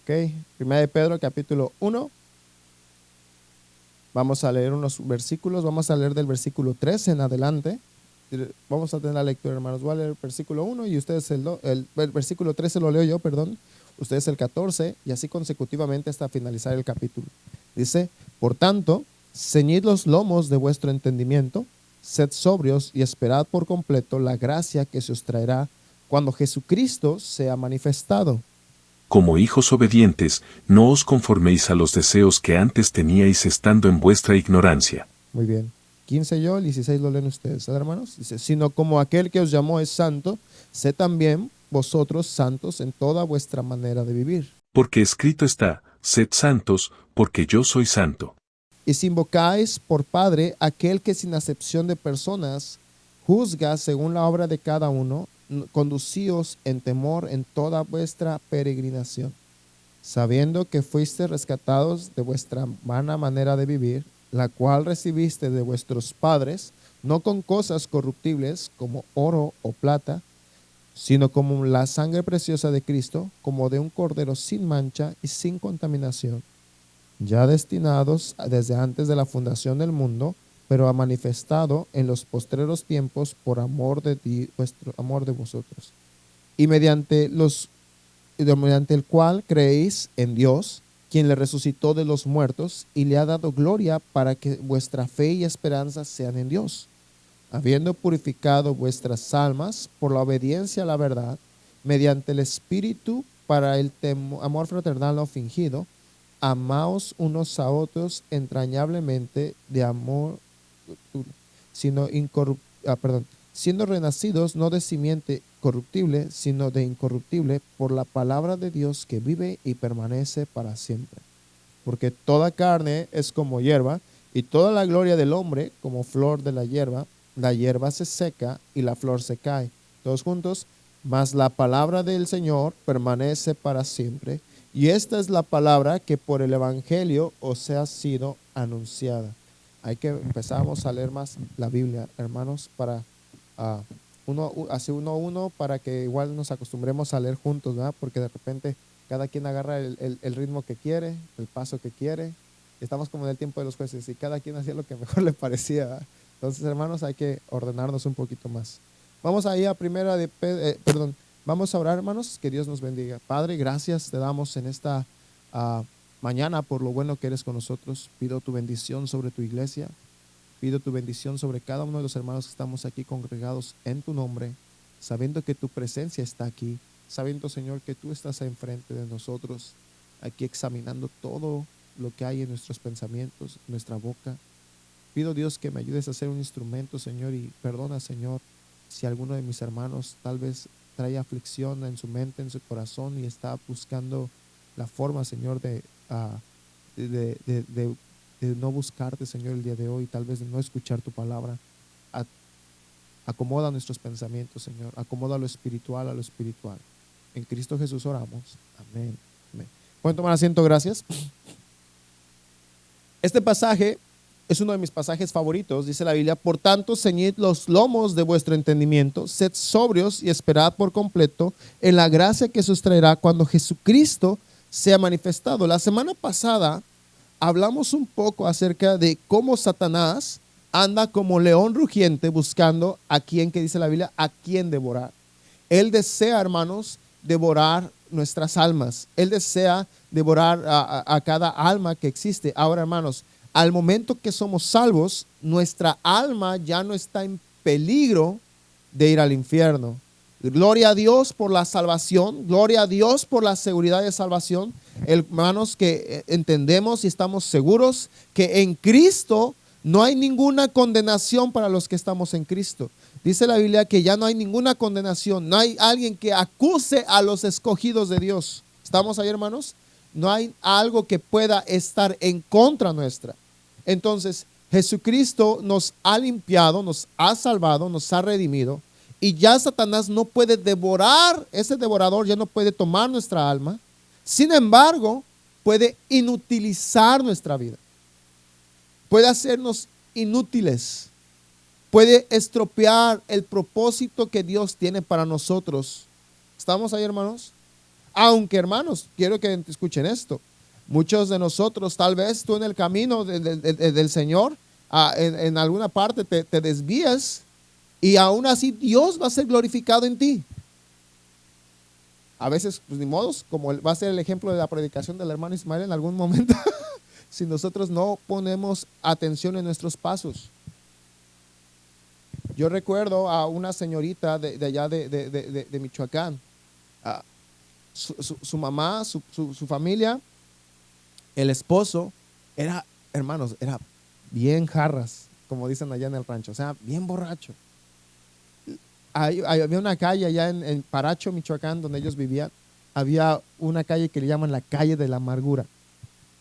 Ok, Primera de Pedro capítulo 1. Vamos a leer unos versículos. Vamos a leer del versículo 3 en adelante. Vamos a tener la lectura, hermanos. Voy a leer el versículo 1 y ustedes el versículo 13 lo leo yo, perdón. Ustedes el 14 y así consecutivamente hasta finalizar el capítulo. Dice, por tanto, ceñid los lomos de vuestro entendimiento, sed sobrios y esperad por completo la gracia que se os traerá cuando Jesucristo sea manifestado. Como hijos obedientes, no os conforméis a los deseos que antes teníais estando en vuestra ignorancia. Muy bien. 15 yo, el 16 lo leen ustedes, ¿verdad, hermanos? Dice, sino como aquel que os llamó es santo, sé también vosotros santos en toda vuestra manera de vivir. Porque escrito está, sed santos, porque yo soy santo. Y si invocáis por Padre aquel que sin acepción de personas juzga según la obra de cada uno, conducíos en temor en toda vuestra peregrinación, sabiendo que fuiste rescatados de vuestra vana manera de vivir, la cual recibiste de vuestros padres, no con cosas corruptibles como oro o plata, sino como la sangre preciosa de Cristo, como de un cordero sin mancha y sin contaminación, ya destinados desde antes de la fundación del mundo, pero ha manifestado en los postreros tiempos por amor de vuestro amor de vosotros. Y mediante el cual creéis en Dios, quien le resucitó de los muertos y le ha dado gloria para que vuestra fe y esperanza sean en Dios, habiendo purificado vuestras almas por la obediencia a la verdad, mediante el Espíritu para el amor fraternal no fingido, amaos unos a otros entrañablemente de amor, sino siendo renacidos no de simiente corruptible, sino de incorruptible, por la palabra de Dios que vive y permanece para siempre. Porque toda carne es como hierba, y toda la gloria del hombre como flor de la hierba se seca y la flor se cae. Todos juntos, mas la palabra del Señor permanece para siempre. Y esta es la palabra que por el Evangelio os ha sido anunciada. Hay que empezamos a leer más la Biblia, hermanos, para así uno a uno, para que igual nos acostumbremos a leer juntos, ¿verdad? Porque de repente cada quien agarra el ritmo que quiere, el paso que quiere. Estamos como en el tiempo de los jueces y cada quien hacía lo que mejor le parecía, ¿verdad? Entonces, hermanos, hay que ordenarnos un poquito más. Vamos ahí a vamos a orar, hermanos, que Dios nos bendiga. Padre, gracias te damos en esta mañana por lo bueno que eres con nosotros. Pido tu bendición sobre tu iglesia. Pido tu bendición sobre cada uno de los hermanos que estamos aquí congregados en tu nombre, sabiendo que tu presencia está aquí, sabiendo, Señor, que tú estás enfrente de nosotros, aquí examinando todo lo que hay en nuestros pensamientos, nuestra boca. Pido, Dios, que me ayudes a ser un instrumento, Señor, y perdona, Señor, si alguno de mis hermanos tal vez trae aflicción en su mente, en su corazón y está buscando la forma, Señor, de no buscarte, Señor, el día de hoy, tal vez de no escuchar tu palabra. Acomoda nuestros pensamientos, Señor. Acomoda lo espiritual a lo espiritual. En Cristo Jesús oramos. Amén. Amén. ¿Pueden tomar asiento? Gracias. Este pasaje es uno de mis pasajes favoritos. Dice la Biblia, por tanto, ceñid los lomos de vuestro entendimiento, sed sobrios y esperad por completo en la gracia que se os traerá cuando Jesucristo sea manifestado. La semana pasada hablamos un poco acerca de cómo Satanás anda como león rugiente buscando a quien, que dice la Biblia, a quien devorar. Él desea, hermanos, devorar nuestras almas. Él desea devorar a cada alma que existe. Ahora, hermanos, al momento que somos salvos, nuestra alma ya no está en peligro de ir al infierno. Gloria a Dios por la salvación, gloria a Dios por la seguridad de salvación. Hermanos, que entendemos y estamos seguros que en Cristo no hay ninguna condenación para los que estamos en Cristo. Dice la Biblia que ya no hay ninguna condenación, no hay alguien que acuse a los escogidos de Dios. ¿Estamos ahí, hermanos? No hay algo que pueda estar en contra nuestra. Entonces, Jesucristo nos ha limpiado, nos ha salvado, nos ha redimido. Y ya Satanás no puede devorar, ese devorador ya no puede tomar nuestra alma. Sin embargo, puede inutilizar nuestra vida. Puede hacernos inútiles. Puede estropear el propósito que Dios tiene para nosotros. ¿Estamos ahí, hermanos? Aunque, hermanos, quiero que escuchen esto. Muchos de nosotros, tal vez tú en el camino del Señor, en alguna parte te desvías y aún así Dios va a ser glorificado en ti. A veces, pues ni modos, como va a ser el ejemplo de la predicación del hermano Ismael en algún momento, si nosotros no ponemos atención en nuestros pasos. Yo recuerdo a una señorita de allá de Michoacán. Su mamá, su familia, el esposo, era, hermanos, era bien jarras, como dicen allá en el rancho, o sea, bien borracho. Había una calle allá en Paracho, Michoacán, donde ellos vivían. Había una calle que le llaman la calle de la amargura.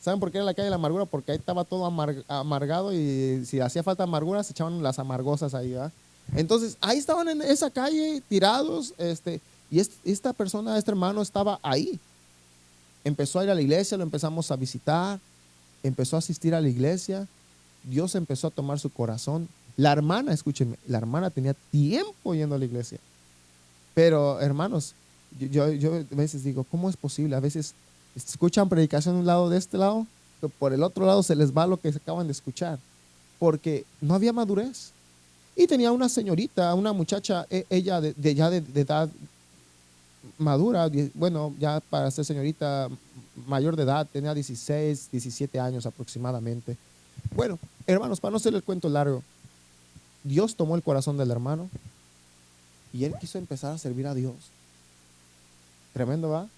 ¿Saben por qué era la calle de la amargura? Porque ahí estaba todo amargado y si hacía falta amargura se echaban las amargosas ahí, ¿verdad? Entonces ahí estaban en esa calle tirados, y esta persona, este hermano estaba ahí. Empezó a ir a la iglesia, lo empezamos a visitar, empezó a asistir a la iglesia. Dios empezó a tomar su corazón. La hermana, escúchenme, la hermana tenía tiempo yendo a la iglesia. Pero, hermanos, yo a veces digo, ¿cómo es posible? A veces escuchan predicación de un lado, de este lado, pero por el otro lado se les va lo que se acaban de escuchar. Porque no había madurez. Y tenía una señorita, una muchacha, ella de edad madura, bueno, ya para ser señorita mayor de edad, tenía 16, 17 años aproximadamente. Bueno, hermanos, para no hacer el cuento largo, Dios tomó el corazón del hermano y él quiso empezar a servir a Dios. Tremendo, ¿va?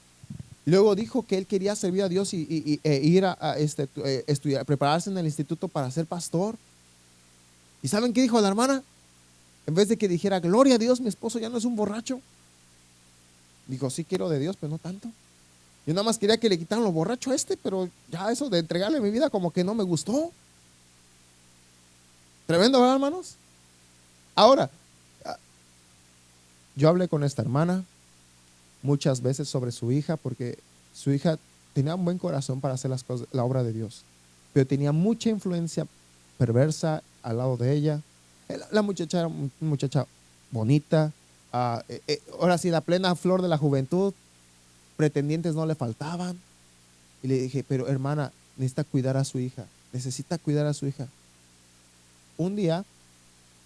Luego dijo que él quería servir a Dios e ir a estudiar, prepararse en el instituto para ser pastor. ¿Y saben qué dijo la hermana? En vez de que dijera, gloria a Dios, mi esposo ya no es un borracho. Dijo, sí quiero de Dios, pero no tanto. Yo nada más quería que le quitaran lo borracho a pero ya eso de entregarle mi vida como que no me gustó. Tremendo, ¿verdad, hermanos? Ahora, yo hablé con esta hermana muchas veces sobre su hija, porque su hija tenía un buen corazón para hacer las cosas, la obra de Dios, pero tenía mucha influencia perversa al lado de ella. La muchacha era una muchacha bonita, ahora sí, la plena flor de la juventud, pretendientes no le faltaban. Y le dije, pero hermana, necesita cuidar a su hija, necesita cuidar a su hija. Un día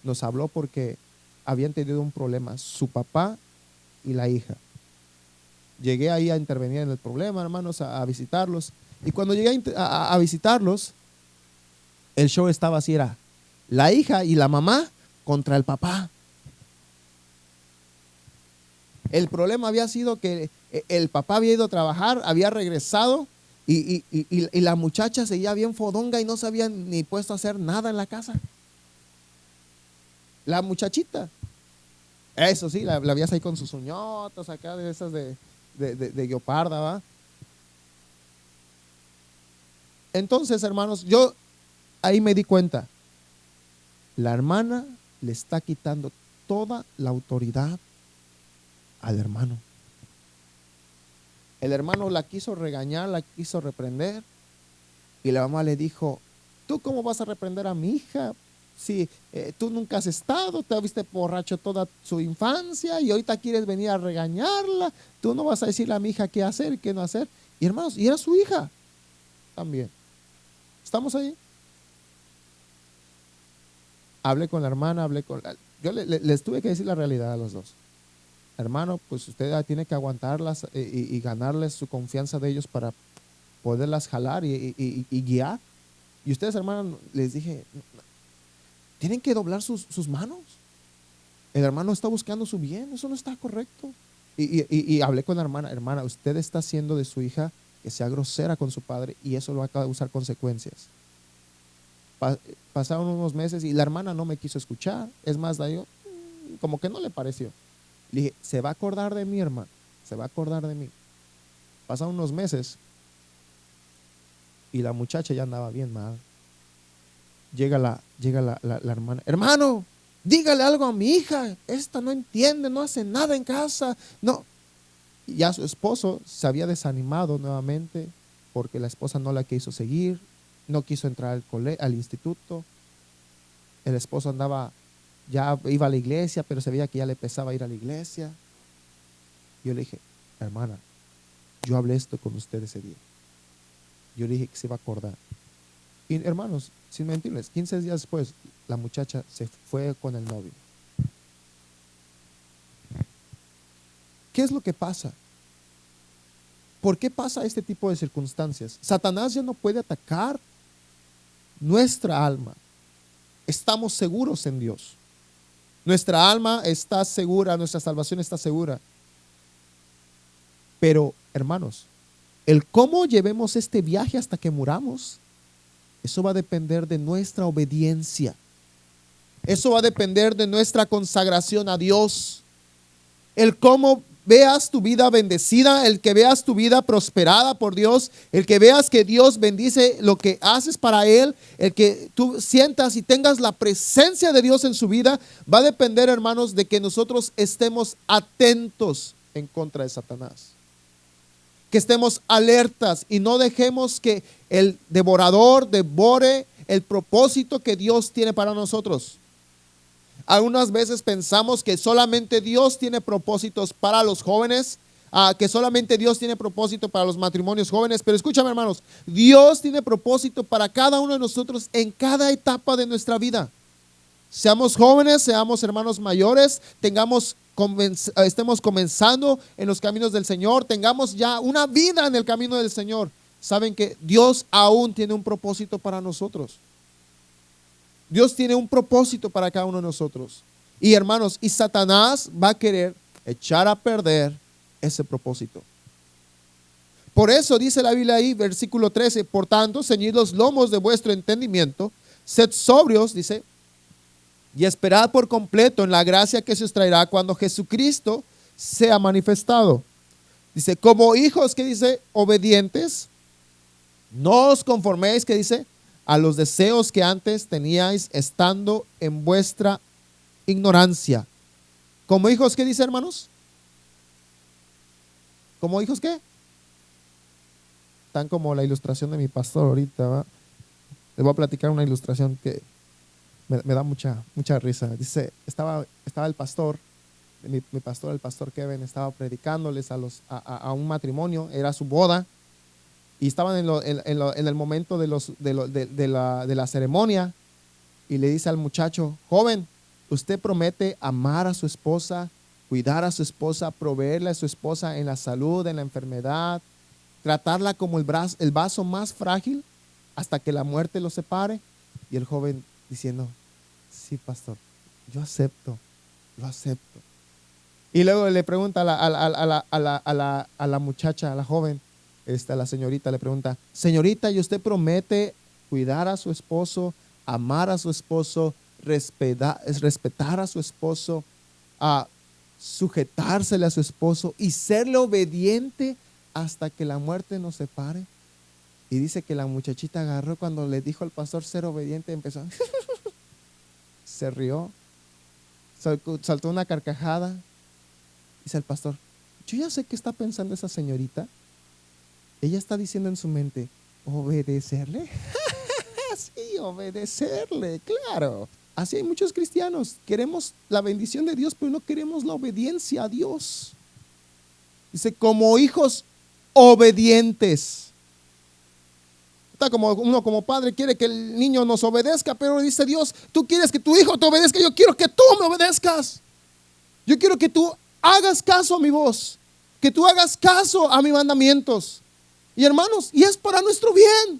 nos habló porque habían tenido un problema, su papá y la hija. Llegué ahí a intervenir en el problema, hermanos, a visitarlos. Y cuando llegué a visitarlos, el show estaba así, era la hija y la mamá contra el papá. El problema había sido que el papá había ido a trabajar, había regresado y la muchacha seguía bien fodonga y no se había ni puesto a hacer nada en la casa. La muchachita, eso sí, la veías ahí con sus uñotas acá de esas de guioparda, ¿va? Entonces, hermanos, yo ahí me di cuenta, la hermana le está quitando toda la autoridad al hermano. El hermano la quiso regañar, la quiso reprender, y la mamá le dijo, ¿tú cómo vas a reprender a mi hija? Si tú nunca has estado, te viste borracho toda su infancia y ahorita quieres venir a regañarla, tú no vas a decirle a mi hija qué hacer y qué no hacer. Y hermanos, y era su hija también. ¿Estamos ahí? Hablé con la hermana, yo les tuve que decir la realidad a los dos. Hermano, pues usted tiene que aguantarlas y ganarles su confianza de ellos para poderlas jalar y guiar. Y ustedes, hermano, les dije, tienen que doblar sus manos. El hermano está buscando su bien, eso no está correcto. Y hablé con la hermana, usted está haciendo de su hija que sea grosera con su padre y eso lo va a causar consecuencias. Pasaron unos meses y la hermana no me quiso escuchar. Es más, yo como que no le pareció. Le dije, se va a acordar de mí, hermano, se va a acordar de mí. Pasaron unos meses y la muchacha ya andaba bien mal. Llega la hermana, hermano, dígale algo a mi hija, esta no entiende, no hace nada en casa, no. Y ya su esposo se había desanimado nuevamente porque la esposa no la quiso seguir, no quiso entrar al instituto. El esposo andaba, ya iba a la iglesia, pero se veía que ya le pesaba ir a la iglesia. Yo le dije, hermana, yo hablé esto con usted ese día. Yo le dije que se iba a acordar. Y hermanos, sin mentirles, 15 días después, la muchacha se fue con el novio. ¿Qué es lo que pasa? ¿Por qué pasa este tipo de circunstancias? Satanás ya no puede atacar nuestra alma. Estamos seguros en Dios. Nuestra alma está segura, nuestra salvación está segura. Pero, hermanos, el cómo llevemos este viaje hasta que muramos, eso va a depender de nuestra obediencia. Eso va a depender de nuestra consagración a Dios. El cómo veas tu vida bendecida, el que veas tu vida prosperada por Dios, el que veas que Dios bendice lo que haces para Él, el que tú sientas y tengas la presencia de Dios en su vida, va a depender, hermanos, de que nosotros estemos atentos en contra de Satanás. Que estemos alertas y no dejemos que el devorador devore el propósito que Dios tiene para nosotros. Algunas veces pensamos que solamente Dios tiene propósitos para los jóvenes, que solamente Dios tiene propósito para los matrimonios jóvenes, pero escúchame, hermanos, Dios tiene propósito para cada uno de nosotros en cada etapa de nuestra vida. Seamos jóvenes, seamos hermanos mayores, estemos comenzando en los caminos del Señor, tengamos ya una vida en el camino del Señor. Saben que Dios aún tiene un propósito para nosotros. Dios tiene un propósito para cada uno de nosotros. Y hermanos, y Satanás va a querer echar a perder ese propósito. Por eso dice la Biblia ahí, versículo 13, por tanto, ceñid los lomos de vuestro entendimiento, sed sobrios, dice, y esperad por completo en la gracia que se os traerá cuando Jesucristo sea manifestado. Dice, como hijos, ¿qué dice? Obedientes, no os conforméis, ¿qué dice? A los deseos que antes teníais estando en vuestra ignorancia. Como hijos, ¿qué dice, hermanos? ¿Como hijos qué? Tan como la ilustración de mi pastor ahorita, ¿va? Les voy a platicar una ilustración que me da mucha risa. Dice, estaba el pastor, mi pastor, el pastor Kevin, estaba predicándoles a un matrimonio, era su boda. Y estaban en el momento de la ceremonia y le dice al muchacho, joven, usted promete amar a su esposa, cuidar a su esposa, proveerle a su esposa en la salud, en la enfermedad, tratarla como el vaso más frágil hasta que la muerte lo separe. Y el joven diciendo, sí, pastor, yo acepto, lo acepto. Y luego le pregunta a la muchacha, a la joven, la señorita le pregunta, señorita, ¿y usted promete cuidar a su esposo, amar a su esposo, respetar a su esposo, sujetársele a su esposo y serle obediente hasta que la muerte nos separe? Y dice que la muchachita agarró cuando le dijo al pastor ser obediente, empezó, se rió, saltó una carcajada. Dice el pastor, yo ya sé qué está pensando esa señorita. Ella está diciendo en su mente, ¿obedecerle? Sí, obedecerle, claro. Así hay muchos cristianos. Queremos la bendición de Dios, pero no queremos la obediencia a Dios. Dice, como hijos obedientes. Está como uno como padre quiere que el niño nos obedezca, pero dice Dios, tú quieres que tu hijo te obedezca, yo quiero que tú me obedezcas. Yo quiero que tú hagas caso a mi voz, que tú hagas caso a mis mandamientos. Y hermanos, y es para nuestro bien.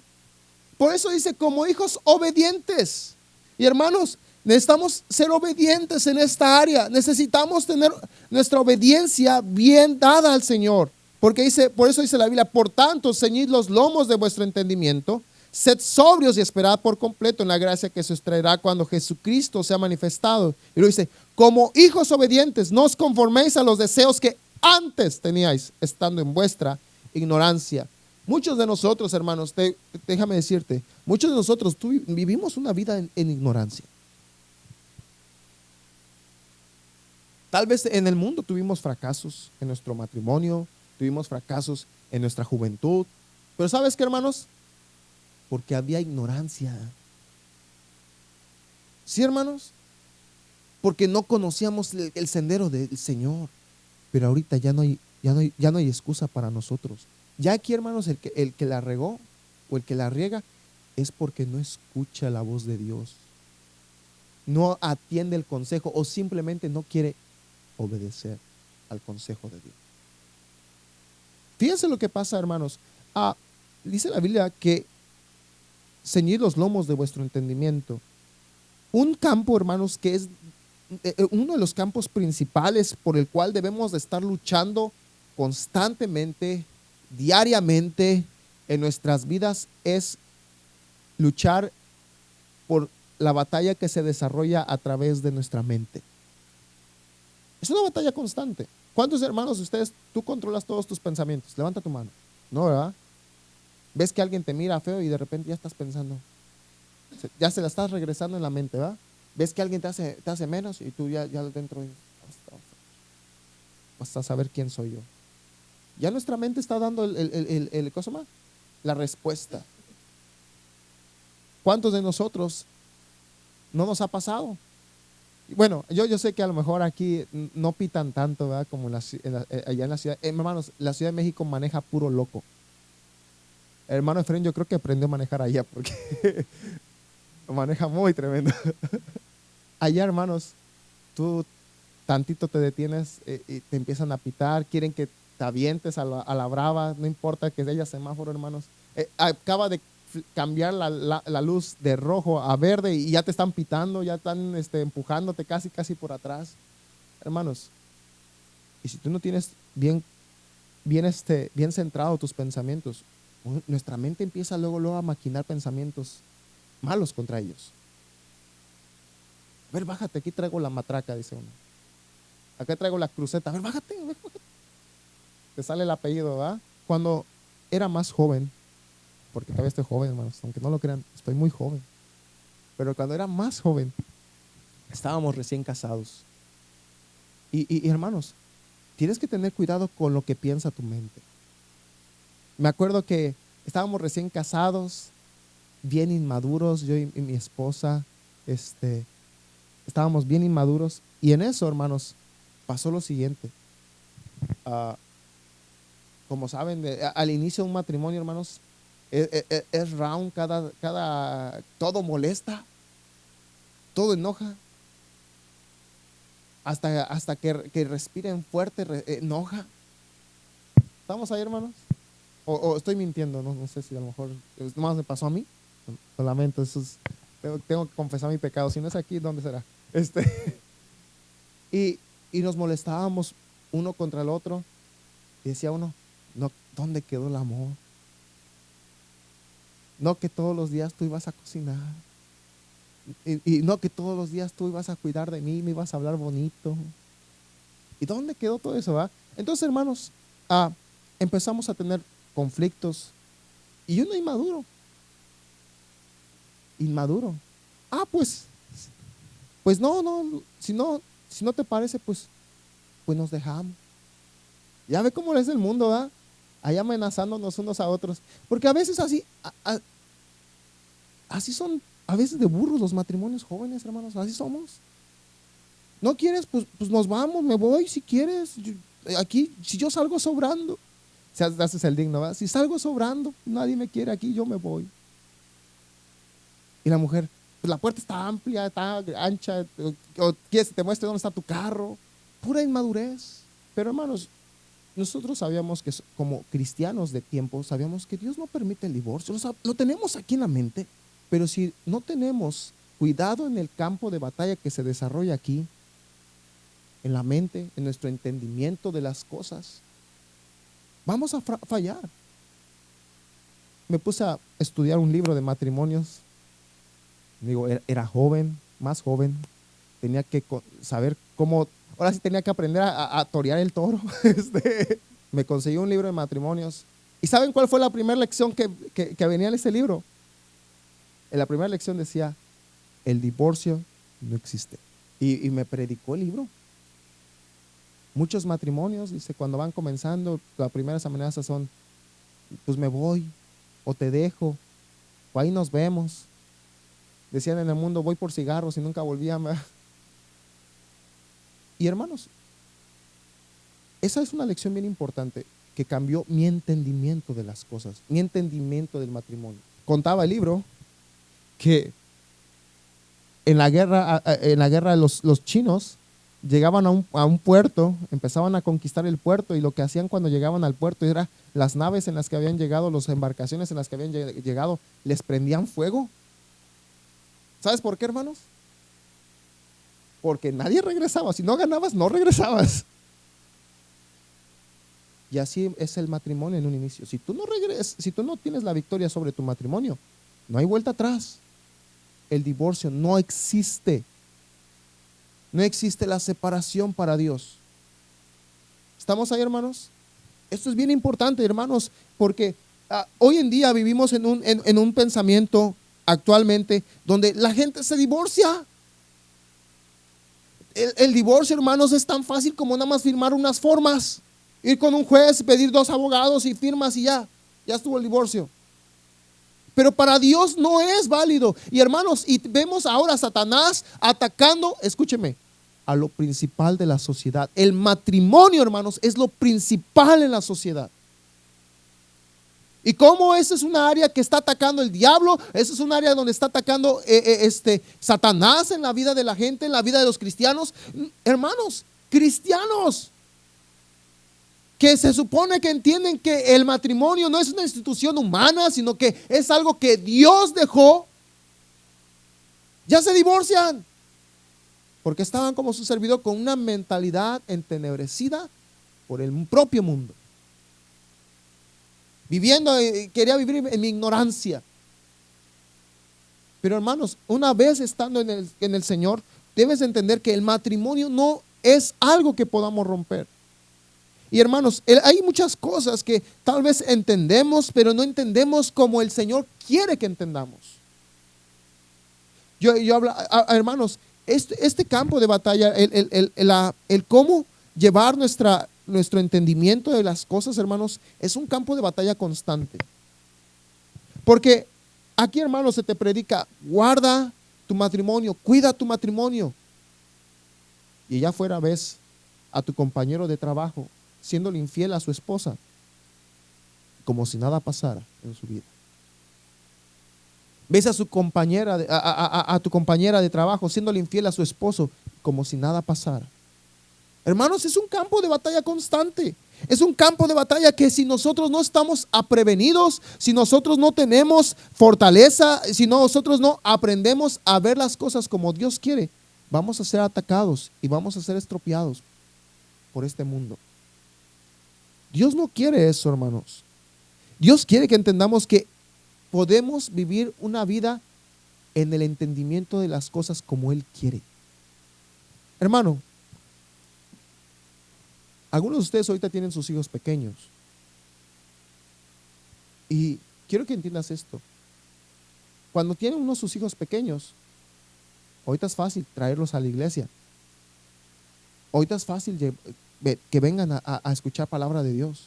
Por eso dice, como hijos obedientes. Y hermanos, necesitamos ser obedientes en esta área. Necesitamos tener nuestra obediencia bien dada al Señor. Porque dice, por eso dice la Biblia, por tanto, ceñid los lomos de vuestro entendimiento, sed sobrios y esperad por completo en la gracia que se os traerá cuando Jesucristo sea manifestado. Y lo dice, como hijos obedientes, no os conforméis a los deseos que antes teníais, estando en vuestra ignorancia. Muchos de nosotros, hermanos, déjame decirte, muchos de nosotros vivimos una vida en ignorancia. Tal vez en el mundo tuvimos fracasos en nuestro matrimonio, tuvimos fracasos en nuestra juventud. Pero ¿sabes qué, hermanos? Porque había ignorancia. ¿Sí, hermanos? Porque no conocíamos el sendero del Señor. Pero ahorita ya no hay excusa para nosotros. Ya aquí, hermanos, el que la regó o el que la riega es porque no escucha la voz de Dios, no atiende el consejo o simplemente no quiere obedecer al consejo de Dios. Fíjense lo que pasa, hermanos. Dice la Biblia que ceñid los lomos de vuestro entendimiento. Un campo, hermanos, que es uno de los campos principales por el cual debemos de estar luchando constantemente, diariamente en nuestras vidas, es luchar por la batalla que se desarrolla a través de nuestra mente. Es una batalla constante. ¿Cuántos hermanos de ustedes tú controlas todos tus pensamientos? Levanta tu mano. No, ¿verdad? Ves que alguien te mira feo y de repente ya estás pensando, ya se la estás regresando en la mente, ¿verdad? Ves que alguien te hace menos y tú ya dentro vas a saber quién soy yo. Ya nuestra mente está dando ¿cosa más? La respuesta. ¿Cuántos de nosotros no nos ha pasado? Bueno, yo sé que a lo mejor aquí no pitan tanto, ¿verdad? Como allá en la ciudad. Hermanos, la Ciudad de México maneja puro loco. Hermano Efraín, yo creo que aprendió a manejar allá porque maneja muy tremendo. Allá, hermanos, tú tantito te detienes y te empiezan a pitar, quieren que te avientes a la brava, no importa que haya semáforo, hermanos. Acaba de cambiar la luz de rojo a verde y ya te están pitando, ya están empujándote casi por atrás. Hermanos, y si tú no tienes bien centrado tus pensamientos, nuestra mente empieza luego a maquinar pensamientos malos contra ellos. A ver, bájate, aquí traigo la matraca, dice uno. Acá traigo la cruceta, a ver, bájate. Te sale el apellido, ¿verdad? Cuando era más joven, porque todavía estoy joven, hermanos, aunque no lo crean, estoy muy joven. Pero cuando era más joven, estábamos recién casados. Y hermanos, tienes que tener cuidado con lo que piensa tu mente. Me acuerdo que estábamos recién casados, bien inmaduros, yo y mi esposa, estábamos bien inmaduros. Y en eso, hermanos, pasó lo siguiente. Como saben, al inicio de un matrimonio, hermanos, es round, todo molesta, todo enoja, hasta que respiren fuerte, enoja. ¿Estamos ahí, hermanos? O estoy mintiendo, no sé si a lo mejor nomás me pasó a mí. Lo lamento, tengo que confesar mi pecado. Si no es aquí, ¿dónde será? Y nos molestábamos uno contra el otro. Y decía uno, no, ¿dónde quedó el amor? No que todos los días tú ibas a cocinar. Y no que todos los días tú ibas a cuidar de mí, me ibas a hablar bonito. ¿Y dónde quedó todo eso, va? Entonces, hermanos, empezamos a tener conflictos. Y uno inmaduro. Pues no, si no te parece, pues nos dejamos. Ya ve cómo es el mundo, ¿verdad? Ahí amenazándonos unos a otros. Porque a veces así son, a veces de burros los matrimonios jóvenes, hermanos, así somos. ¿No quieres? Pues nos vamos, me voy si quieres. Aquí, si yo salgo sobrando, se haces el digno, ¿verdad? Si salgo sobrando, nadie me quiere aquí, yo me voy. Y la mujer, pues la puerta está amplia, está ancha, o quieres que te muestre dónde está tu carro. Pura inmadurez. Pero hermanos, nosotros sabíamos que como cristianos de tiempo, sabíamos que Dios no permite el divorcio. Lo tenemos aquí en la mente, pero si no tenemos cuidado en el campo de batalla que se desarrolla aquí, en la mente, en nuestro entendimiento de las cosas, vamos a fallar. Me puse a estudiar un libro de matrimonios. Digo, era joven, más joven, tenía que saber cómo, ahora sí tenía que aprender a torear el toro. Me conseguí un libro de matrimonios. ¿Y saben cuál fue la primera lección que venía en ese libro? En la primera lección decía, el divorcio no existe. Y me predicó el libro. Muchos matrimonios, dice, cuando van comenzando, las primeras amenazas son, pues me voy, o te dejo, o ahí nos vemos. Decían en el mundo, voy por cigarros y nunca volvían. Y hermanos, esa es una lección bien importante. que cambió mi entendimiento de las cosas, mi entendimiento del matrimonio. Contaba el libro que en la guerra de los chinos llegaban a un puerto, empezaban a conquistar el puerto, y lo que hacían cuando llegaban al puerto era las naves en las que habían llegado, las embarcaciones en las que habían llegado, les prendían fuego. ¿Sabes por qué, hermanos? Porque nadie regresaba. Si no ganabas, no regresabas. Y así es el matrimonio en un inicio. Si tú no tienes la victoria sobre tu matrimonio, no hay vuelta atrás. El divorcio no existe. No existe la separación para Dios. ¿Estamos ahí, hermanos? Esto es bien importante, hermanos, porque hoy en día vivimos en un pensamiento actualmente donde la gente se divorcia. El divorcio, hermanos, es tan fácil como nada más firmar unas formas, ir con un juez, pedir 2 abogados y firmas y ya estuvo el divorcio. Pero para Dios no es válido. Y hermanos, y vemos ahora a Satanás atacando, escúcheme, a lo principal de la sociedad. El matrimonio, hermanos, es lo principal en la sociedad. Y como esa es una área que está atacando el diablo, esa es un área donde está atacando Satanás en la vida de la gente, en la vida de los cristianos. Hermanos, cristianos que se supone que entienden que el matrimonio no es una institución humana, sino que es algo que Dios dejó, ya se divorcian, porque estaban como su servidor con una mentalidad entenebrecida por el propio mundo. Quería vivir en mi ignorancia. Pero hermanos, una vez estando en el Señor, debes entender que el matrimonio no es algo que podamos romper. Y hermanos, hay muchas cosas que tal vez entendemos, pero no entendemos como el Señor quiere que entendamos. Hermanos, este campo de batalla, el cómo llevar nuestro entendimiento de las cosas, hermanos, es un campo de batalla constante. Porque aquí, hermanos, se te predica: guarda tu matrimonio, cuida tu matrimonio. Y allá afuera ves a tu compañero de trabajo siéndole infiel a su esposa, como si nada pasara en su vida. Ves a su compañera, a tu compañera de trabajo siéndole infiel a su esposo, como si nada pasara. Hermanos, es un campo de batalla constante. Es un campo de batalla que si nosotros no estamos prevenidos, si nosotros no tenemos fortaleza, si nosotros no aprendemos a ver las cosas como Dios quiere, vamos a ser atacados y vamos a ser estropeados por este mundo. Dios no quiere eso, hermanos. Dios quiere que entendamos que podemos vivir una vida en el entendimiento de las cosas como Él quiere. Hermano, algunos de ustedes ahorita tienen sus hijos pequeños. Y quiero que entiendas esto. Cuando tienen uno de sus hijos pequeños, ahorita es fácil traerlos a la iglesia. Ahorita es fácil que vengan a escuchar palabra de Dios.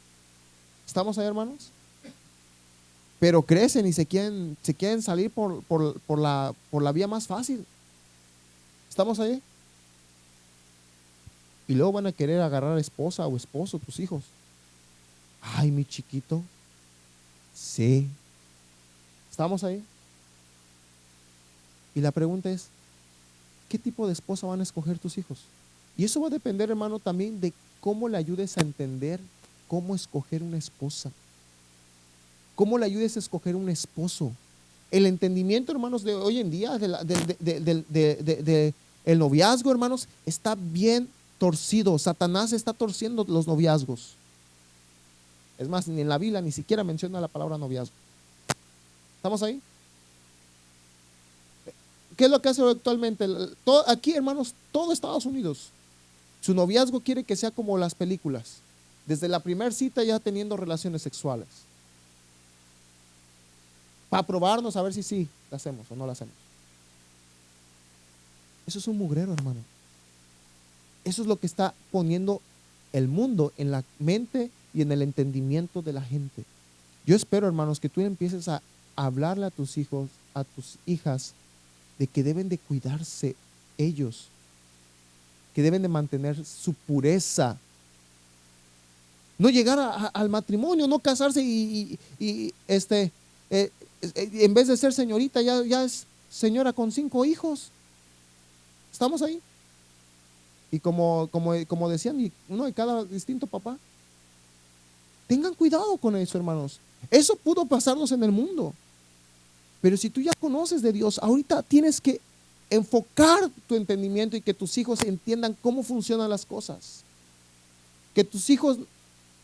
¿Estamos ahí, hermanos? Pero crecen y se quieren salir por la vía más fácil. ¿Estamos ahí? Y luego van a querer agarrar esposa o esposo tus hijos. Ay, mi chiquito. Sí. ¿Estamos ahí? Y la pregunta es, ¿qué tipo de esposa van a escoger tus hijos? Y eso va a depender, hermano, también de cómo le ayudes a entender cómo escoger una esposa. Cómo le ayudes a escoger un esposo. El entendimiento, hermanos, de hoy en día el noviazgo, hermanos, está bien torcido. Satanás está torciendo los noviazgos. Es más, ni en la Biblia ni siquiera menciona la palabra noviazgo. ¿Estamos ahí? ¿Qué es lo que hace actualmente? Aquí, hermanos, todo Estados Unidos, su noviazgo quiere que sea como las películas. Desde la primera cita ya teniendo relaciones sexuales. Para probarnos a ver si sí la hacemos o no la hacemos. Eso es un mugrero, hermano. Eso es lo que está poniendo el mundo en la mente y en el entendimiento de la gente. Yo espero, hermanos, que tú empieces a hablarle a tus hijos, a tus hijas, de que deben de cuidarse ellos, que deben de mantener su pureza. no llegar al matrimonio, no casarse en vez de ser señorita, ya es señora con 5 hijos. ¿Estamos ahí? Y como decían, uno de cada distinto papá. Tengan cuidado con eso, hermanos. Eso pudo pasarnos en el mundo. Pero si tú ya conoces de Dios, ahorita tienes que enfocar tu entendimiento y que tus hijos entiendan cómo funcionan las cosas. Que tus hijos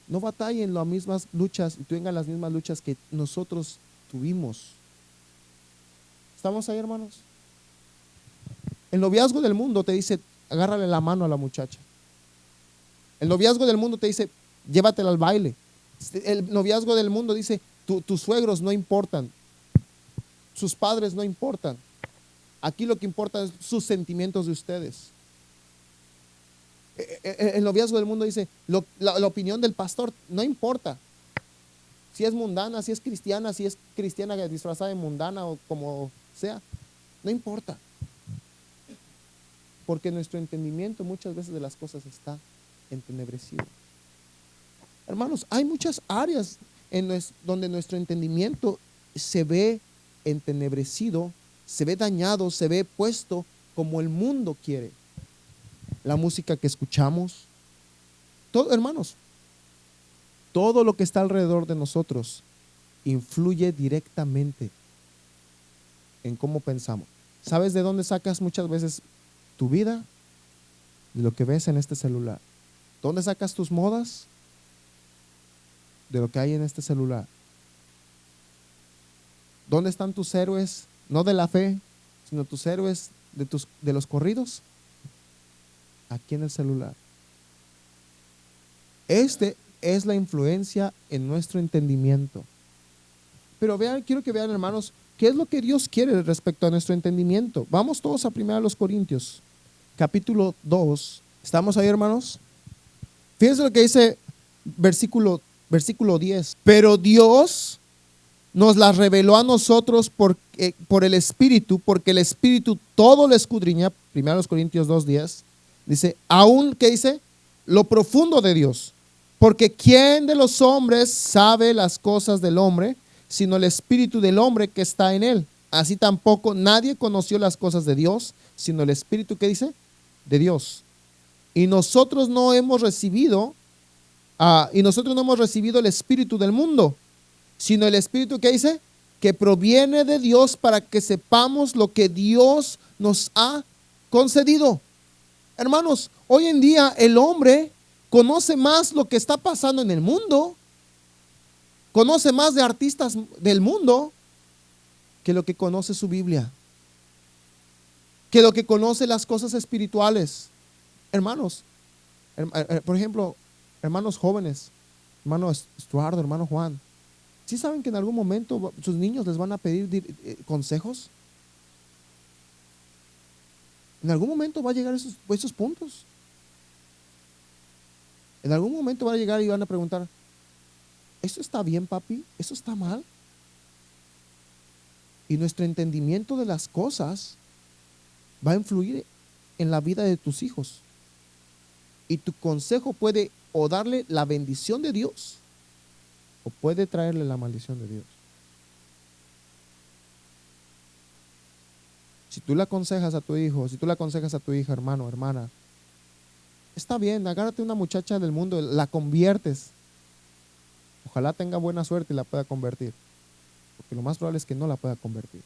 no batallen las mismas luchas y tengan las mismas luchas que nosotros tuvimos. ¿Estamos ahí, hermanos? El noviazgo del mundo te dice, agárrale la mano a la muchacha. El noviazgo del mundo te dice, llévatela al baile. El noviazgo del mundo dice, tus suegros no importan, sus padres no importan. Aquí lo que importa es sus sentimientos de ustedes. El noviazgo del mundo dice, la opinión del pastor no importa. Si es mundana, si es cristiana disfrazada de mundana o como sea, no importa. Porque nuestro entendimiento muchas veces de las cosas está entenebrecido. Hermanos, hay muchas áreas donde nuestro entendimiento se ve entenebrecido, se ve dañado, se ve puesto como el mundo quiere. La música que escuchamos, todo, hermanos, todo lo que está alrededor de nosotros influye directamente en cómo pensamos. ¿Sabes de dónde sacas muchas veces tu vida? De lo que ves en este celular. ¿Dónde sacas tus modas? De lo que hay en este celular. ¿Dónde están tus héroes? No de la fe, sino tus héroes de los corridos. Aquí en el celular. Este es la influencia en nuestro entendimiento. Pero vean, quiero que vean, hermanos, qué es lo que Dios quiere respecto a nuestro entendimiento. Vamos todos a 1 Corintios, capítulo 2. ¿Estamos ahí, hermanos? Fíjense lo que dice versículo 10. Pero Dios nos las reveló a nosotros por el Espíritu, porque el Espíritu todo lo escudriña. 1 Corintios 2:10. Dice, aún, ¿qué dice? Lo profundo de Dios. Porque ¿quién de los hombres sabe las cosas del hombre, sino el Espíritu del hombre que está en él? Así tampoco nadie conoció las cosas de Dios, sino el Espíritu, ¿qué dice? De Dios. Y nosotros no hemos recibido el Espíritu del mundo, sino el Espíritu, ¿qué dice? Que proviene de Dios, para que sepamos lo que Dios nos ha concedido. Hermanos, hoy en día el hombre conoce más lo que está pasando en el mundo, conoce más de artistas del mundo que lo que conoce su Biblia, que lo que conoce las cosas espirituales. Hermanos, por ejemplo, hermanos jóvenes, hermano Estuardo, hermano Juan, ¿sí saben que en algún momento sus niños les van a pedir consejos? En algún momento va a llegar esos puntos. En algún momento va a llegar y van a preguntar, ¿esto está bien, papi? ¿Esto está mal? Y nuestro entendimiento de las cosas va a influir en la vida de tus hijos. Y tu consejo puede o darle la bendición de Dios o puede traerle la maldición de Dios. Si tú le aconsejas a tu hijo, si tú le aconsejas a tu hija, hermano, hermana, está bien, agárrate una muchacha del mundo, la conviertes. Ojalá tenga buena suerte y la pueda convertir, porque lo más probable es que no la pueda convertir.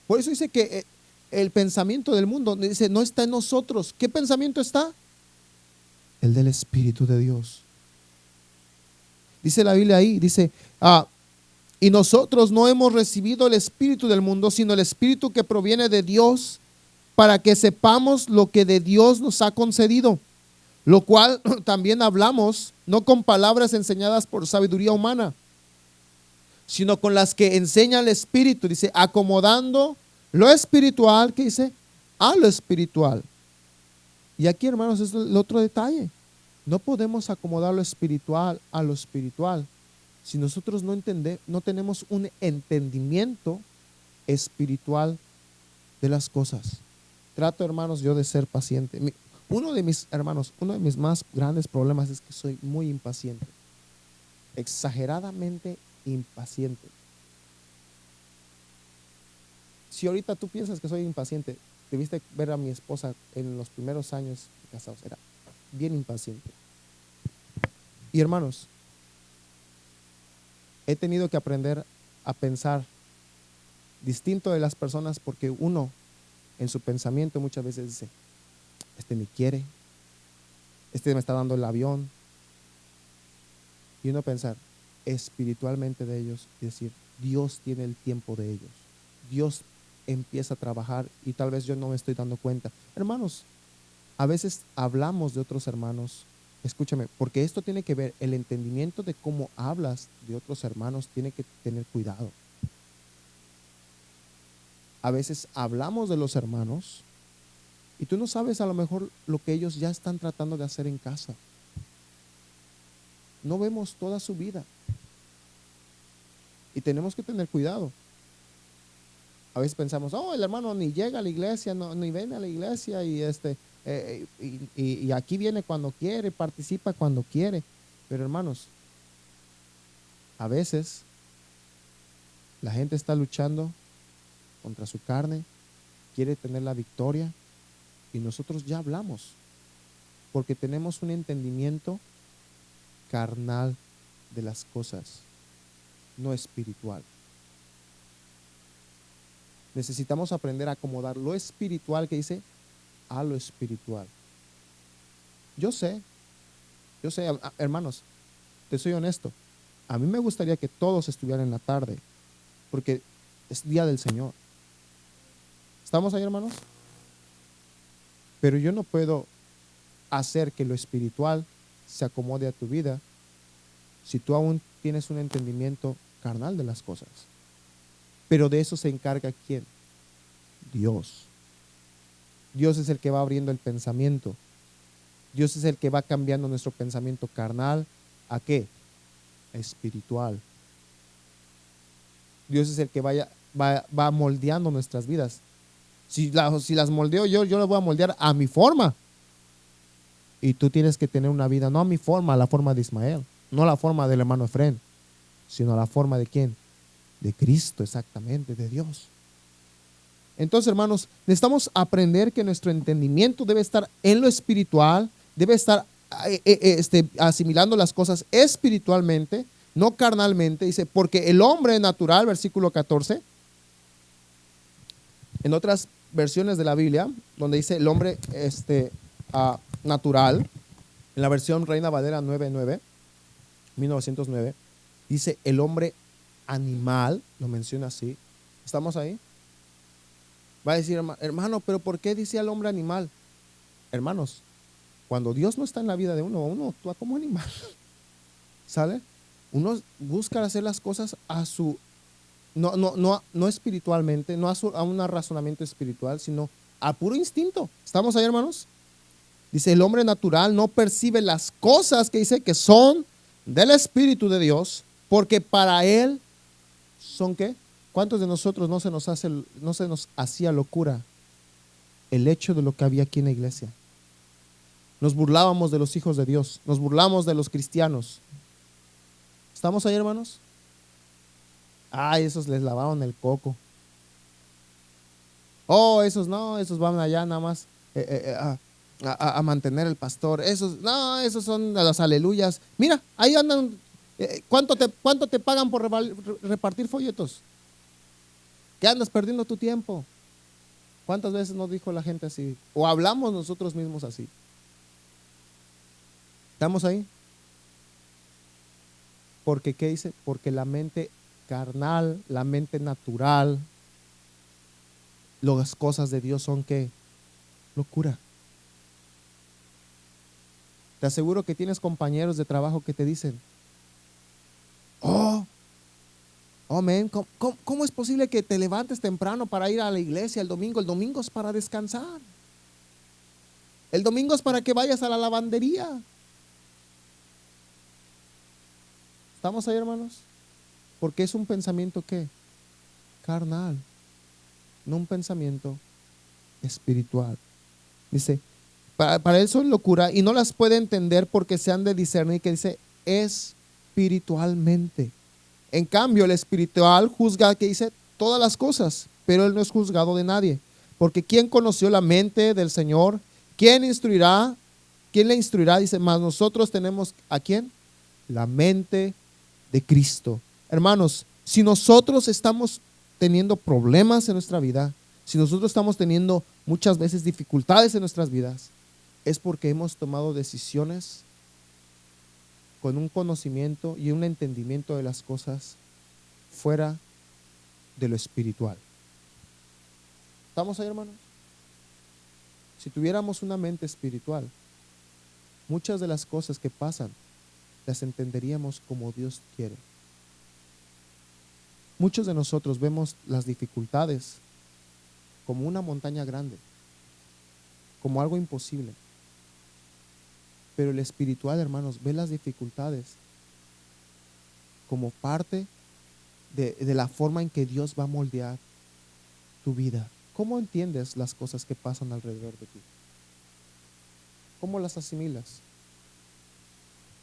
Por eso dice que el pensamiento del mundo, dice, no está en nosotros. ¿Qué pensamiento está? El del Espíritu de Dios. Dice la Biblia ahí, dice, y nosotros no hemos recibido el espíritu del mundo, sino el Espíritu que proviene de Dios, para que sepamos lo que de Dios nos ha concedido, lo cual también hablamos, no con palabras enseñadas por sabiduría humana, sino con las que enseña el Espíritu. Dice, acomodando lo espiritual, ¿qué dice? A lo espiritual. Y aquí, hermanos, es el otro detalle. No podemos acomodar lo espiritual a lo espiritual si nosotros no tenemos un entendimiento espiritual de las cosas. Trato, hermanos, yo de ser paciente. Uno de mis hermanos, uno de mis más grandes problemas es que soy muy impaciente, exageradamente impaciente. Si ahorita tú piensas que soy impaciente, debiste ver a mi esposa en los primeros años de casados, era bien impaciente. Y hermanos, he tenido que aprender a pensar distinto de las personas, porque uno en su pensamiento muchas veces dice, este me quiere, este me está dando el avión, y uno pensar espiritualmente de ellos y decir, Dios tiene el tiempo de ellos, Dios empieza a trabajar y tal vez yo no me estoy dando cuenta. Hermanos, a veces hablamos de otros hermanos, escúchame, porque esto tiene que ver, el entendimiento de cómo hablas de otros hermanos tiene que tener cuidado. A veces hablamos de los hermanos y tú no sabes a lo mejor lo que ellos ya están tratando de hacer en casa. No vemos toda su vida y tenemos que tener cuidado. A veces pensamos, oh, el hermano ni llega a la iglesia, no, ni viene a la iglesia y y aquí viene cuando quiere, participa cuando quiere. Pero hermanos, a veces la gente está luchando contra su carne, quiere tener la victoria y nosotros ya hablamos porque tenemos un entendimiento carnal de las cosas, no espiritual. Necesitamos aprender a acomodar lo espiritual que dice a lo espiritual. Yo sé, hermanos, te soy honesto. A mí me gustaría que todos estuvieran en la tarde, porque es día del Señor. ¿Estamos ahí, hermanos? Pero yo no puedo hacer que lo espiritual se acomode a tu vida si tú aún tienes un entendimiento carnal de las cosas. Pero de eso se encarga ¿quién? Dios. Dios es el que va abriendo el pensamiento. Dios es el que va cambiando nuestro pensamiento carnal ¿a qué? Espiritual. Dios es el que va moldeando nuestras vidas. Si las moldeo yo las voy a moldear a mi forma. Y tú tienes que tener una vida, no a mi forma, a la forma de Ismael, no a la forma del hermano Efrén, sino a la forma de ¿quién? De Cristo, exactamente, de Dios. Entonces, hermanos, necesitamos aprender que nuestro entendimiento debe estar en lo espiritual, debe estar asimilando las cosas espiritualmente, no carnalmente. Dice, porque el hombre natural, versículo 14, en otras versiones de la Biblia, donde dice el hombre natural, en la versión Reina Valera 1909, dice el hombre animal, lo menciona así. ¿Estamos ahí? Va a decir, hermano, pero ¿por qué dice al hombre animal? Hermanos, cuando Dios no está en la vida de uno actúa como animal. ¿Sale? Uno busca hacer las cosas a su, no espiritualmente, no a un razonamiento espiritual, sino a puro instinto. ¿Estamos ahí, hermanos? Dice, el hombre natural no percibe las cosas que dice que son del Espíritu de Dios, porque para él son ¿qué? ¿Cuántos de nosotros no se nos hacía locura el hecho de lo que había aquí en la iglesia? Nos burlábamos de los hijos de Dios, nos burlamos de los cristianos. ¿Estamos ahí, hermanos? Ay, esos les lavaron el coco. Oh, esos no, esos van allá nada más a mantener el pastor. Esos son las aleluyas. Mira, ahí andan. ¿Cuánto te pagan por repartir folletos? ¿Qué andas perdiendo tu tiempo? ¿Cuántas veces nos dijo la gente así? O hablamos nosotros mismos así. ¿Estamos ahí? Porque, ¿qué dice? Porque la mente carnal, la mente natural, las cosas de Dios son ¿qué? Locura. Te aseguro que tienes compañeros de trabajo que te dicen, oh, man, ¿cómo es posible que te levantes temprano para ir a la iglesia el domingo? El domingo es para descansar. El domingo es para que vayas a la lavandería. ¿Estamos ahí, hermanos? Porque es un pensamiento ¿qué? Carnal, no un pensamiento espiritual. Dice, Para él son locura y no las puede entender porque se han de discernir, que dice espiritualmente. En cambio, el espiritual juzga, que dice todas las cosas, pero él no es juzgado de nadie. Porque ¿quién conoció la mente del Señor? ¿Quién instruirá? ¿Quién le instruirá? Dice, más nosotros tenemos ¿a quién? La mente de Cristo. Hermanos, si nosotros estamos teniendo problemas en nuestra vida, si nosotros estamos teniendo muchas veces dificultades en nuestras vidas, es porque hemos tomado decisiones con un conocimiento y un entendimiento de las cosas fuera de lo espiritual. ¿Estamos ahí, hermanos? Si tuviéramos una mente espiritual, muchas de las cosas que pasan las entenderíamos como Dios quiere. Muchos de nosotros vemos las dificultades como una montaña grande, como algo imposible. Pero el espiritual, hermanos, ve las dificultades como parte de la forma en que Dios va a moldear tu vida. ¿Cómo entiendes las cosas que pasan alrededor de ti? ¿Cómo las asimilas?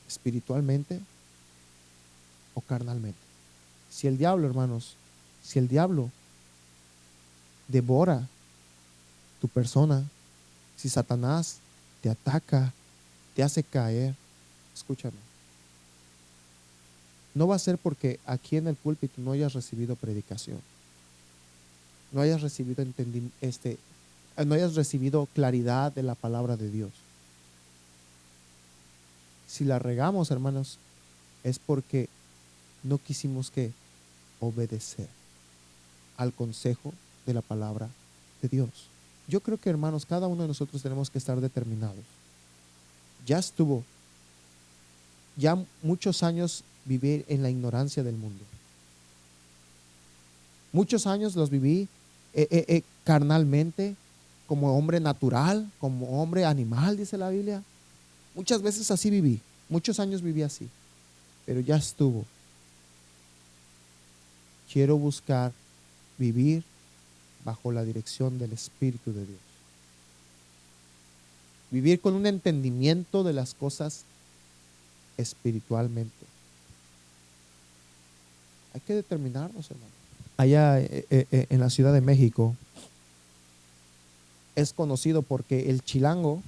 ¿Espiritualmente o carnalmente? Si el diablo, hermanos, si el diablo devora tu persona, si Satanás te ataca, te hace caer, escúchame, no va a ser porque aquí en el púlpito no hayas recibido predicación, no hayas recibido no hayas recibido claridad de la palabra de Dios. Si la regamos, hermanos, es porque no quisimos que obedecer al consejo de la palabra de Dios. Yo creo que, hermanos, cada uno de nosotros tenemos que estar determinados. Ya muchos años vivir en la ignorancia del mundo. Muchos años los viví carnalmente, como hombre natural, como hombre animal, dice la Biblia. Muchas veces así viví, muchos años viví así, pero ya estuvo. Quiero buscar vivir bajo la dirección del Espíritu de Dios. Vivir con un entendimiento de las cosas espiritualmente. Hay que determinarnos, hermano. Allá en la Ciudad de México es conocido porque el chilango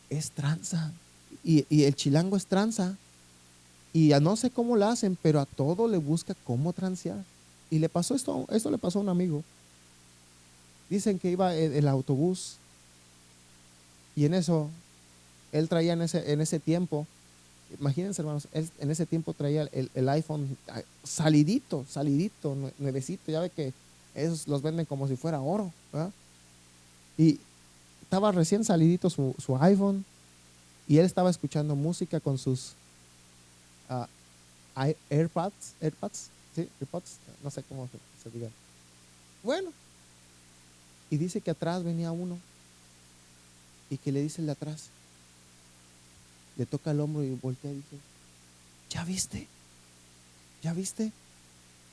es tranza. Y el chilango es tranza. Y ya no sé cómo lo hacen, pero a todo le busca cómo transear. Y le pasó esto le pasó a un amigo. Dicen que iba en el autobús y en eso, él traía en ese tiempo, imagínense, hermanos, él en ese tiempo traía el iPhone salidito, nuevecito. Ya ve que esos los venden como si fuera oro, ¿verdad? Y estaba recién salidito su iPhone y él estaba escuchando música con sus AirPods, ¿sí? AirPods, no sé cómo se diga. Bueno, y dice que atrás venía uno y que le dice el de atrás, le toca el hombro y voltea y dice, ¿ya viste? ¿Ya viste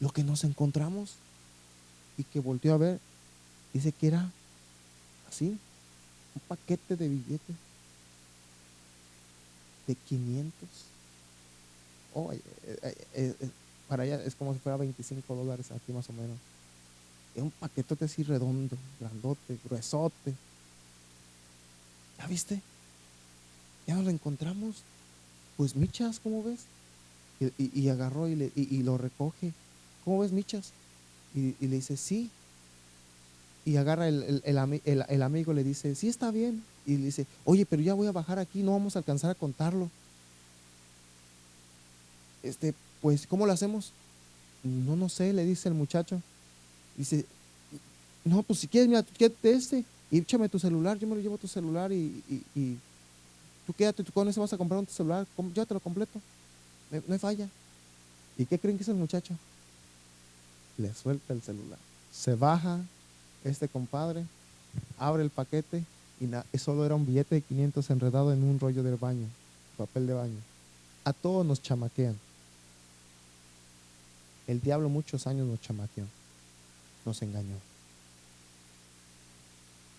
lo que nos encontramos? Y que volteó a ver, dice que era así, un paquete de billetes de 500. Para allá es como si fuera $25 aquí más o menos. Es un paquetote así redondo, grandote, gruesote. ¿Ya viste? Ya nos lo encontramos. Pues michas, ¿cómo ves? Y agarró y lo recoge. ¿Cómo ves, michas? Y le dice, sí. Y agarra el amigo, le dice, sí, está bien. Y le dice, oye, pero ya voy a bajar aquí, no vamos a alcanzar a contarlo. Pues, ¿cómo lo hacemos? No sé, le dice el muchacho. Dice, no, pues si quieres, mira, quédate y échame tu celular, yo me lo llevo tu celular y tú quédate, tú con eso vas a comprar un celular, yo te lo completo, no hay falla. ¿Y qué creen que hizo el muchacho? Le suelta el celular. Se baja este compadre, abre el paquete y solo era un billete de 500 enredado en un rollo de baño, papel de baño. A todos nos chamaquean. El diablo muchos años nos chamaqueó, nos engañó.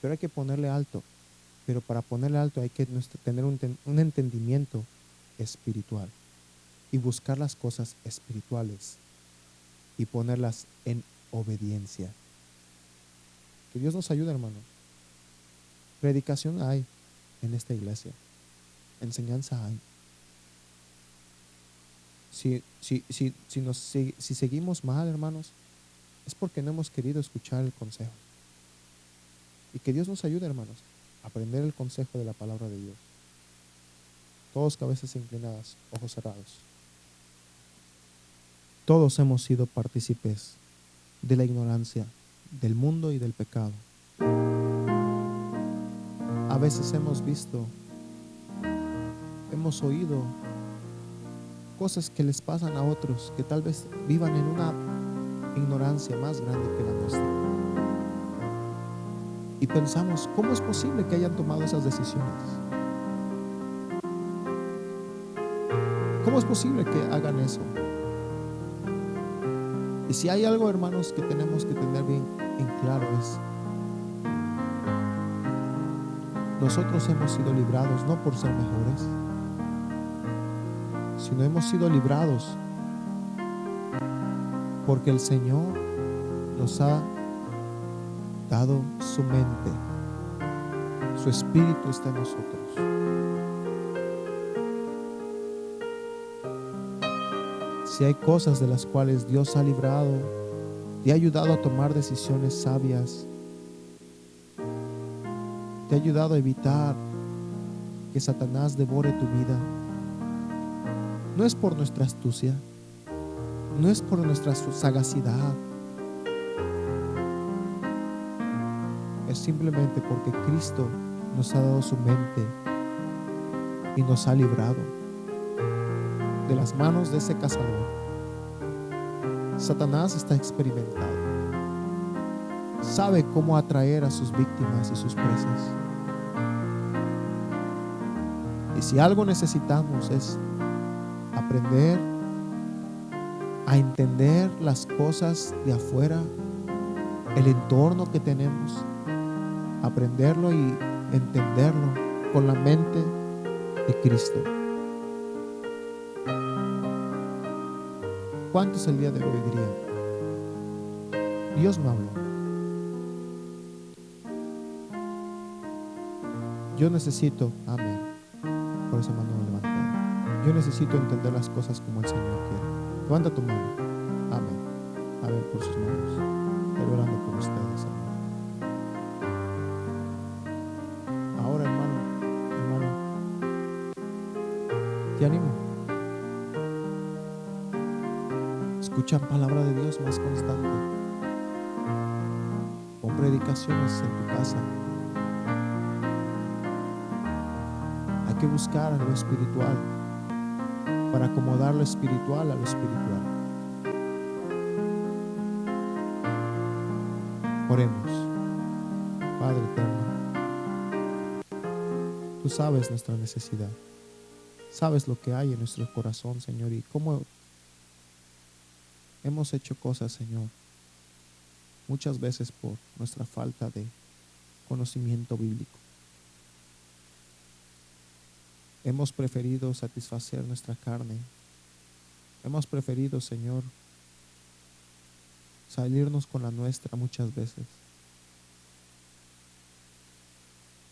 Pero hay que ponerle alto. Pero para ponerle alto hay que tener un entendimiento espiritual y buscar las cosas espirituales y ponerlas en obediencia. Que Dios nos ayude, hermanos. Predicación hay en esta iglesia. Enseñanza hay. Si seguimos mal, hermanos, es porque no hemos querido escuchar el consejo. Y que Dios nos ayude, hermanos, a aprender el consejo de la palabra de Dios. Todos cabezas inclinadas, ojos cerrados. Todos hemos sido partícipes de la ignorancia, del mundo y del pecado. A veces hemos visto, hemos oído cosas que les pasan a otros que tal vez vivan en una ignorancia más grande que la nuestra. Y pensamos, ¿cómo es posible que hayan tomado esas decisiones? ¿Cómo es posible que hagan eso? Y si hay algo, hermanos, que tenemos que tener bien en claro es, nosotros hemos sido librados no por ser mejores, sino hemos sido librados porque el Señor nos ha dado su mente, su espíritu está en nosotros. Si hay cosas de las cuales Dios ha librado, te ha ayudado a tomar decisiones sabias, te ha ayudado a evitar que Satanás devore tu vida, no es por nuestra astucia, no es por nuestra sagacidad, es simplemente porque Cristo nos ha dado su mente y nos ha librado de las manos de ese cazador. Satanás está experimentado, sabe cómo atraer a sus víctimas y sus presas. Y si algo necesitamos es aprender a entender las cosas de afuera, el entorno que tenemos, aprenderlo y entenderlo con la mente de Cristo. ¿Cuántos el día de hoy dirían, Dios me habló? Yo necesito, amén, por esa mano levantada, yo necesito entender las cosas como el Señor quiere. Levanta tu mano, amén, a ver por sus manos, estoy orando por ustedes, amén. Ahora, hermano, te animo. Escucha palabra de Dios más constante. Pon predicaciones en tu casa. Hay que buscar lo espiritual para acomodar lo espiritual a lo espiritual. Oremos. Padre eterno, tú sabes nuestra necesidad. Sabes lo que hay en nuestro corazón, Señor, y cómo hemos hecho cosas, Señor, muchas veces por nuestra falta de conocimiento bíblico. Hemos preferido satisfacer nuestra carne. Hemos preferido, Señor, salirnos con la nuestra muchas veces.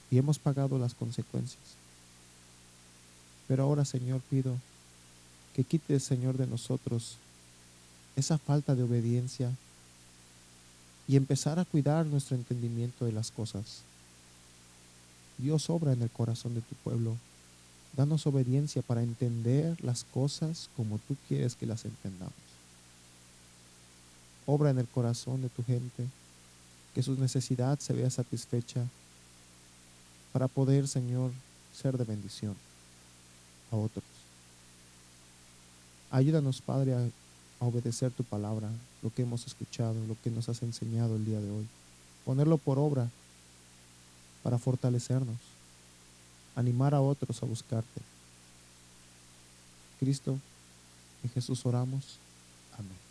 Y hemos pagado las consecuencias. Pero ahora, Señor, pido que quites, Señor, de nosotros esa falta de obediencia y empezar a cuidar nuestro entendimiento de las cosas. Dios, obra en el corazón de tu pueblo. Danos obediencia para entender las cosas como tú quieres que las entendamos. Obra en el corazón de tu gente, que su necesidad se vea satisfecha para poder, Señor, ser de bendición a otros. Ayúdanos, Padre, a obedecer tu palabra, lo que hemos escuchado, lo que nos has enseñado el día de hoy. Ponerlo por obra para fortalecernos, animar a otros a buscarte. Cristo, en Jesús oramos. Amén.